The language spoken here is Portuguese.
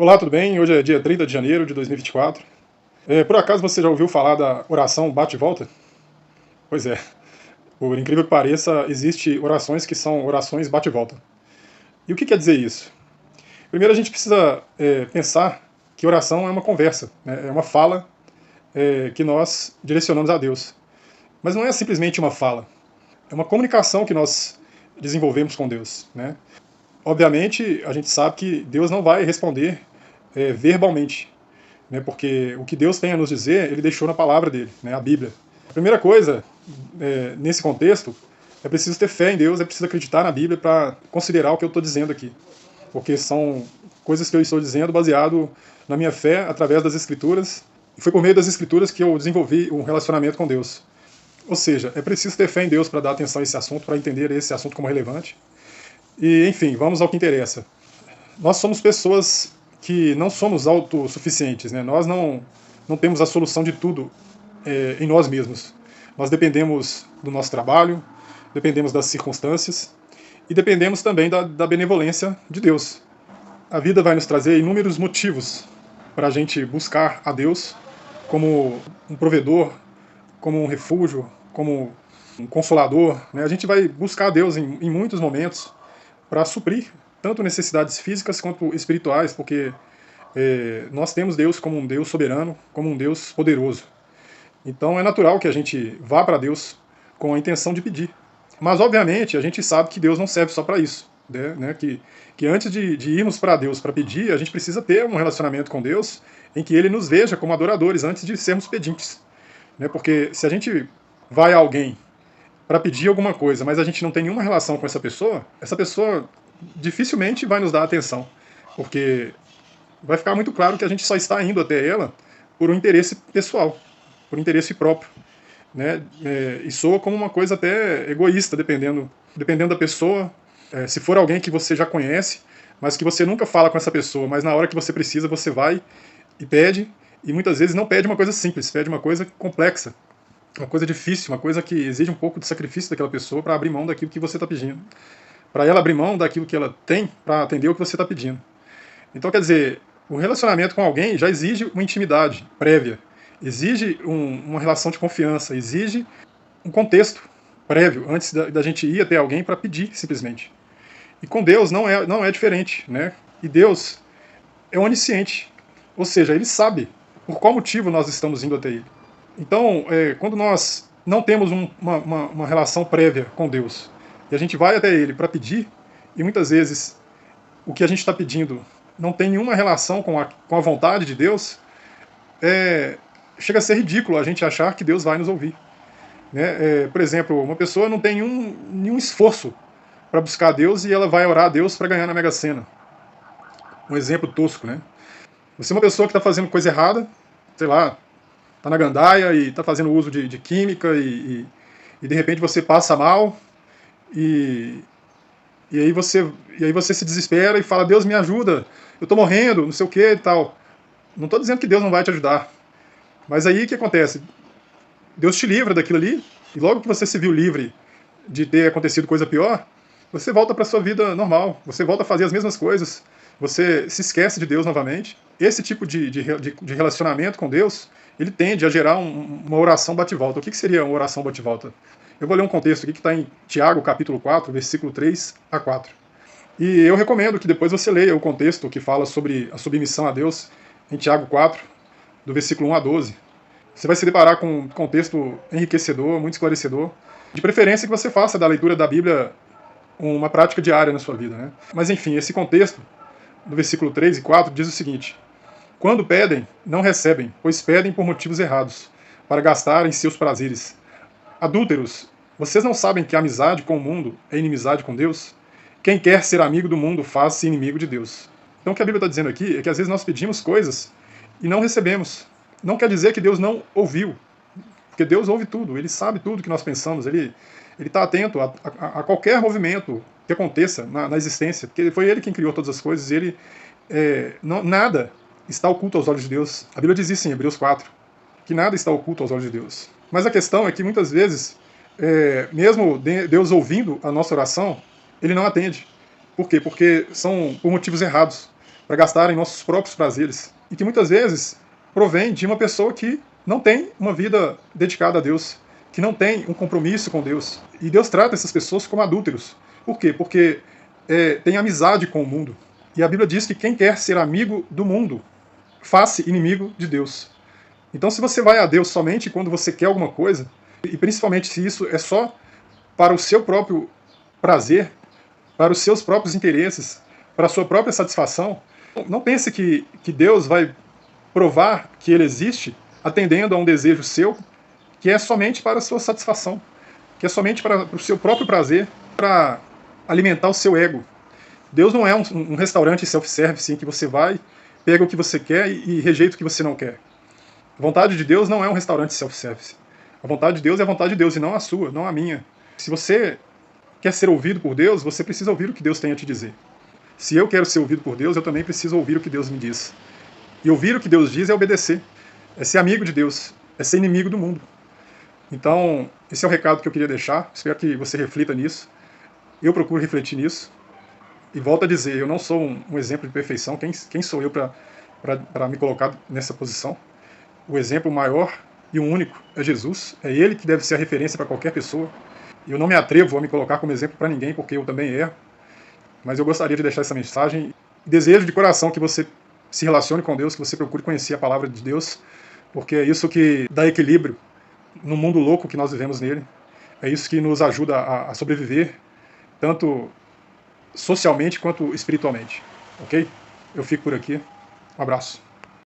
Olá, tudo bem? Hoje é dia 30 de janeiro de 2024. Por acaso você já ouviu falar da oração bate e volta? Pois é, por incrível que pareça, existe orações que são orações bate e volta. E o que quer dizer isso? Primeiro a gente precisa pensar que oração é uma conversa, né? É uma fala que nós direcionamos a Deus. Mas não é simplesmente uma fala, é uma comunicação que nós desenvolvemos com Deus, né? Obviamente, a gente sabe que Deus não vai responder verbalmente, né, porque o que Deus tem a nos dizer, ele deixou na palavra dele, né, a Bíblia. A primeira coisa, nesse contexto, é preciso ter fé em Deus, é preciso acreditar na Bíblia para considerar o que eu estou dizendo aqui, porque são coisas que eu estou dizendo baseado na minha fé através das Escrituras, e foi por meio das Escrituras que eu desenvolvi um relacionamento com Deus. Ou seja, é preciso ter fé em Deus para dar atenção a esse assunto, para entender esse assunto como relevante. E, enfim, vamos ao que interessa. Nós somos pessoas que não somos autossuficientes, né? Nós não temos a solução de tudo em nós mesmos. Nós dependemos do nosso trabalho, dependemos das circunstâncias e dependemos também da benevolência de Deus. A vida vai nos trazer inúmeros motivos para a gente buscar a Deus como um provedor, como um refúgio, como um consolador, né? A gente vai buscar a Deus em muitos momentos para suprir tanto necessidades físicas quanto espirituais, porque nós temos Deus como um Deus soberano, como um Deus poderoso. Então é natural que a gente vá para Deus com a intenção de pedir. Mas, obviamente, a gente sabe que Deus não serve só para isso. Né? Que antes de irmos para Deus para pedir, a gente precisa ter um relacionamento com Deus em que Ele nos veja como adoradores antes de sermos pedintes. Né? Porque se a gente vai a alguém para pedir alguma coisa, mas a gente não tem nenhuma relação com essa pessoa dificilmente vai nos dar atenção, porque vai ficar muito claro que a gente só está indo até ela por um interesse pessoal, por um interesse próprio, né? E soa como uma coisa até egoísta, dependendo da pessoa. Se for alguém que você já conhece, mas que você nunca fala com essa pessoa, mas na hora que você precisa você vai e pede, e muitas vezes não pede uma coisa simples, pede uma coisa complexa, uma coisa difícil, uma coisa que exige um pouco de sacrifício daquela pessoa para abrir mão daquilo que você está pedindo, para ela abrir mão daquilo que ela tem para atender o que você está pedindo. Então, quer dizer, o relacionamento com alguém já exige uma intimidade prévia, exige uma relação de confiança, exige um contexto prévio antes da gente ir até alguém para pedir, simplesmente. E com Deus não é diferente, né? E Deus é onisciente, ou seja, Ele sabe por qual motivo nós estamos indo até Ele. Então, quando nós não temos uma relação prévia com Deus, e a gente vai até Ele para pedir, e muitas vezes o que a gente está pedindo não tem nenhuma relação com a vontade de Deus, chega a ser ridículo a gente achar que Deus vai nos ouvir. Né? Por exemplo, uma pessoa não tem nenhum esforço para buscar a Deus e ela vai orar a Deus para ganhar na Mega Sena. Um exemplo tosco, né? Você é uma pessoa que está fazendo coisa errada, sei lá, está na gandaia e está fazendo uso de química e de repente você passa mal e, e aí você se desespera e fala, Deus me ajuda, eu estou morrendo, não sei o que e tal. Não estou dizendo que Deus não vai te ajudar, mas aí o que acontece? Deus te livra daquilo ali, e logo que você se viu livre de ter acontecido coisa pior, você volta para a sua vida normal, você volta a fazer as mesmas coisas, você se esquece de Deus novamente. Esse tipo de relacionamento com Deus, ele tende a gerar uma oração bate-volta. O que seria uma oração bate-volta? Eu vou ler um contexto aqui que está em Tiago, capítulo 4, versículo 3 a 4. E eu recomendo que depois você leia o contexto que fala sobre a submissão a Deus em Tiago 4, do versículo 1 a 12. Você vai se deparar com um contexto enriquecedor, muito esclarecedor. De preferência que você faça da leitura da Bíblia uma prática diária na sua vida. Né? Mas enfim, esse contexto, do versículo 3 e 4, diz o seguinte: quando pedem, não recebem, pois pedem por motivos errados, para gastar em seus prazeres. Adúlteros, vocês não sabem que a amizade com o mundo é inimizade com Deus? Quem quer ser amigo do mundo faz-se inimigo de Deus. Então o que a Bíblia está dizendo aqui é que às vezes nós pedimos coisas e não recebemos. Não quer dizer que Deus não ouviu, porque Deus ouve tudo, Ele sabe tudo que nós pensamos, Ele está atento a qualquer movimento que aconteça na existência, porque foi Ele quem criou todas as coisas, e Ele, nada está oculto aos olhos de Deus. A Bíblia diz isso em Hebreus 4, que nada está oculto aos olhos de Deus. Mas a questão é que muitas vezes, mesmo Deus ouvindo a nossa oração, Ele não atende. Por quê? Porque são por motivos errados. para gastar em nossos próprios prazeres, e que muitas vezes provém de uma pessoa que não tem uma vida dedicada a Deus, que não tem um compromisso com Deus. E Deus trata essas pessoas como adúlteros. Por quê? Porque tem amizade com o mundo. E a Bíblia diz que quem quer ser amigo do mundo, faz-se inimigo de Deus. Então, se você vai a Deus somente quando você quer alguma coisa, e principalmente se isso é só para o seu próprio prazer, para os seus próprios interesses, para a sua própria satisfação, não pense que Deus vai provar que Ele existe atendendo a um desejo seu, que é somente para a sua satisfação, que é somente para o seu próprio prazer, para alimentar o seu ego. Deus não é um restaurante self-service em que você vai, pega o que você quer e rejeita o que você não quer. A vontade de Deus não é um restaurante self-service. A vontade de Deus é a vontade de Deus e não a sua, não a minha. Se você quer ser ouvido por Deus, você precisa ouvir o que Deus tem a te dizer. Se eu quero ser ouvido por Deus, eu também preciso ouvir o que Deus me diz. E ouvir o que Deus diz é obedecer, é ser amigo de Deus, é ser inimigo do mundo. Então, esse é o recado que eu queria deixar. Espero que você reflita nisso. Eu procuro refletir nisso. E volto a dizer, eu não sou um exemplo de perfeição. Quem sou eu para me colocar nessa posição? O exemplo maior e o único é Jesus. É Ele que deve ser a referência para qualquer pessoa. Eu não me atrevo a me colocar como exemplo para ninguém, porque eu também erro. Mas eu gostaria de deixar essa mensagem. Desejo de coração que você se relacione com Deus, que você procure conhecer a palavra de Deus, porque é isso que dá equilíbrio no mundo louco que nós vivemos nele. É isso que nos ajuda a sobreviver, tanto socialmente quanto espiritualmente. Ok? Eu fico por aqui. Um abraço.